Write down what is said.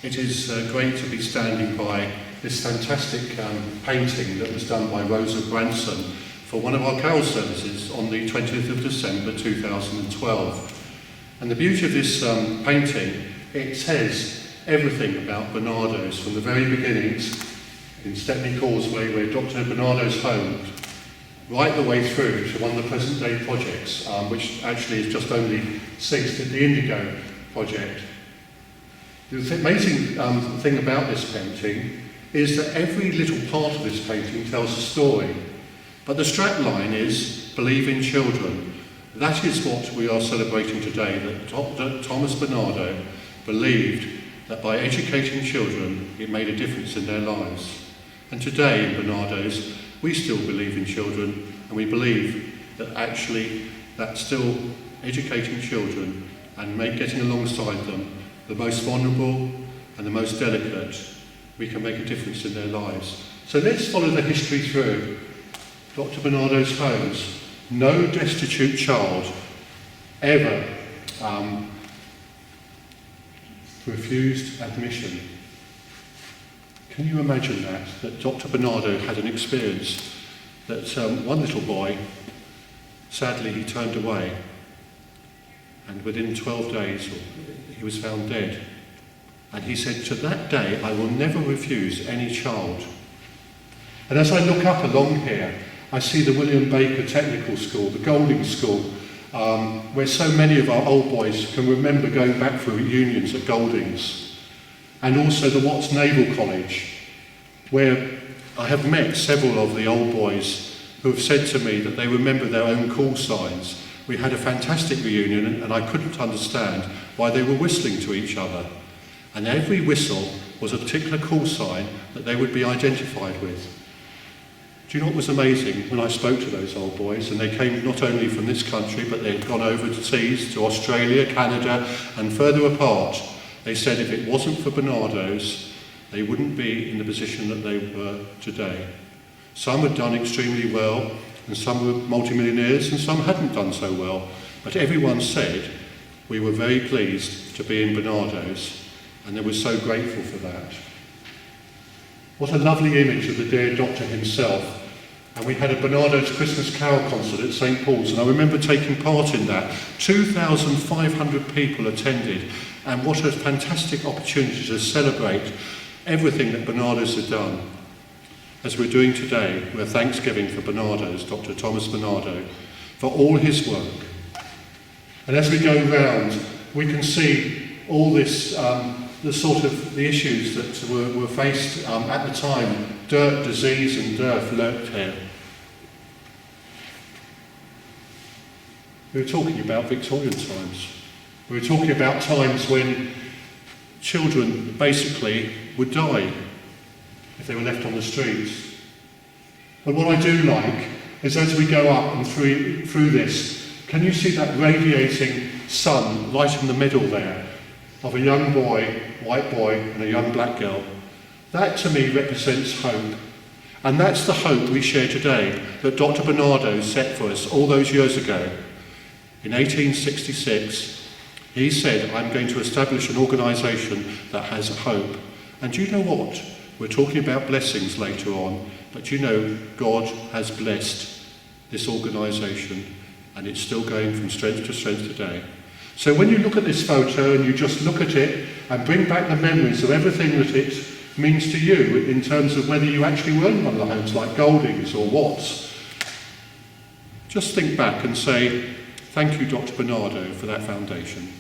It is great to be standing by this fantastic painting that was done by Rosa Branson for one of our carol services on the 20th of December 2012. And the beauty of this painting, it says everything about Barnardo's from the very beginnings in Stepney Causeway, where Dr. Barnardo's home, right the way through to one of the present day projects, which actually is just only ceased at the Indigo project. The amazing thing about this painting is that every little part of this painting tells a story. But the strapline is, believe in children. That is what we are celebrating today, that Thomas Barnardo believed that by educating children, it made a difference in their lives. And today in Barnardo's, we still believe in children, and we believe that actually that's still educating children and getting alongside them, the most vulnerable and the most delicate, we can make a difference in their lives. So let's follow the history through. Dr. Barnardo's homes. No destitute child ever refused admission. Can you imagine that Dr. Barnardo had an experience that one little boy, sadly he turned away, and within 12 days he was found dead. And he said, to that day I will never refuse any child. And as I look up along here, I see the William Baker Technical School, the Goldings School, where so many of our old boys can remember going back for reunions at Goldings. And also the Watts Naval College, where I have met several of the old boys who have said to me that they remember their own call signs. We had a fantastic reunion and I couldn't understand why they were whistling to each other. And every whistle was a particular call sign that they would be identified with. Do you know what was amazing? When I spoke to those old boys, and they came not only from this country, but they'd gone overseas to Australia, Canada, and further apart, they said if it wasn't for Barnardo's, they wouldn't be in the position that they were today. Some had done extremely well, and some were multimillionaires, and some hadn't done so well. But everyone said, we were very pleased to be in Barnardo's, and they were so grateful for that. What a lovely image of the dear doctor himself. And we had a Barnardo's Christmas Carol concert at St. Paul's, and I remember taking part in that. 2,500 people attended, and what a fantastic opportunity to celebrate everything that Barnardo's had done. As we're doing today, we're thanksgiving for Barnardo's, Dr. Thomas Barnardo, for all his work. And as we go round, we can see all this, the issues that were faced at the time. Dirt, disease and dearth lurked here. We were talking about Victorian times. We were talking about times when children basically would die if they were left on the streets. But what I do like is as we go up and through this, can you see that radiating sun right in the middle there of a young boy, white boy, and a young black girl? That to me represents hope. And that's the hope we share today that Dr. Barnardo set for us all those years ago. In 1866, he said, I'm going to establish an organisation that has hope. And do you know what? We're talking about blessings later on, but you know God has blessed this organisation, and it's still going from strength to strength today. So when you look at this photo and you just look at it and bring back the memories of everything that it means to you in terms of whether you actually were in one of the homes like Goldings or Watts, just think back and say, thank you, Dr. Barnardo, for that foundation.